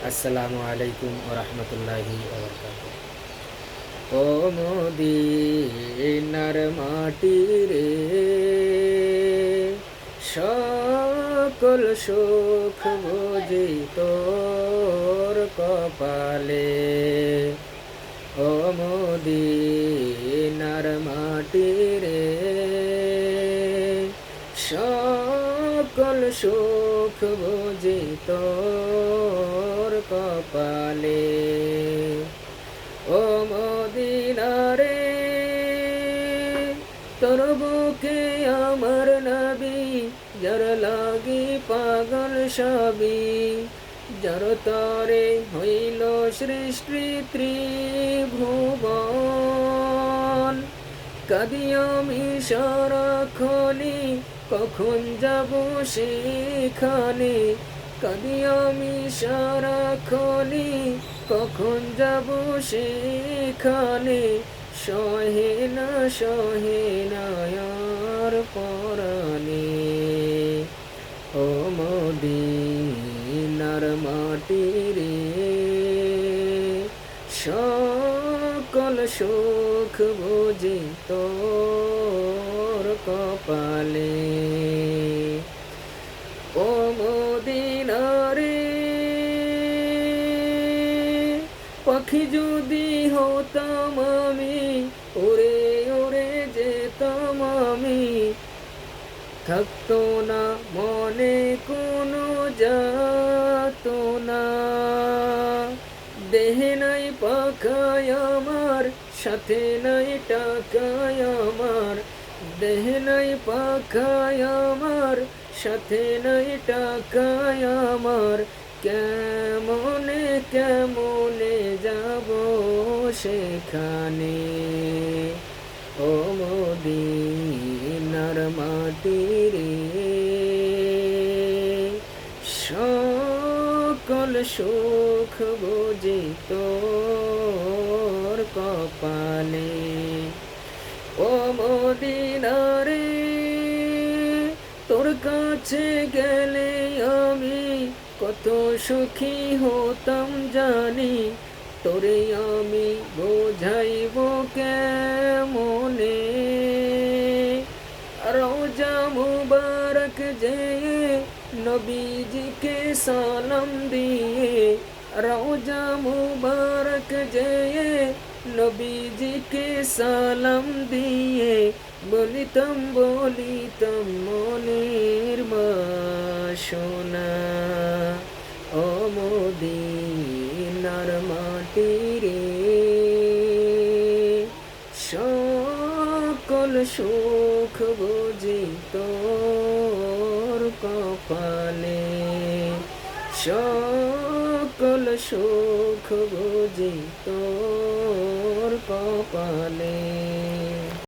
আসসালামু আলাইকুম ওয়া রাহমাতুল্লাহি ওয়া বারাকাতুহু। ও মদিনার মাটি রে, সকল সুখ বুঝি তোর কপালে। ও মদিনার মাটি রে, সকল সুখ বুঝি তোর কপালে। ও মদিনা রে, তোর বুকে আমার নবী, যার লাগি পাগল সবই, যার তরে হইল সৃষ্টি ত্রিভুবন। কাঁদি আমি সারাক্ষণে, কখন যাব সেখানে। কাঁদি আমি সারাক্ষণে, কখন যাব সেখানে। সহে না আর পরাণে। ও মদিনার মাটি রে, সকল সুখ বুঝি তোর কপালে। ও মদিনা রে, পাখি যদি হতাম আমি, ওরে ওরে যেতাম আমি। থাকতো না মনে কোনো যাতনা, দেহে নাই পাখায় আমার, সাথে নাই টাকায় আমার। দেহে নাই পাখায় আমার, সাথে নাই টাকায় আমার। কেমনে কেমনে যাব সেখানে। ও মদিনার মাটি রে, সকল সুখ বুঝি তোর কপালে। ও মদিনা রে, তোর কাছে গেলে আমি কত সুখী হতাম জানি। তোরে আমি বোঝাইব কেমনে। রোজা মুবারক যেয়ে নবীজিকে সালাম দিয়ে। রোজা মুবারক যেয়ে নবীজিকে সালাম দিয়ে। বলিতাম মনের বাসনা। ও মদিনার মাটি রে, সকল সুখ বুঝি তোর কপালে। সকল সুখ বুঝি তোর কপালে।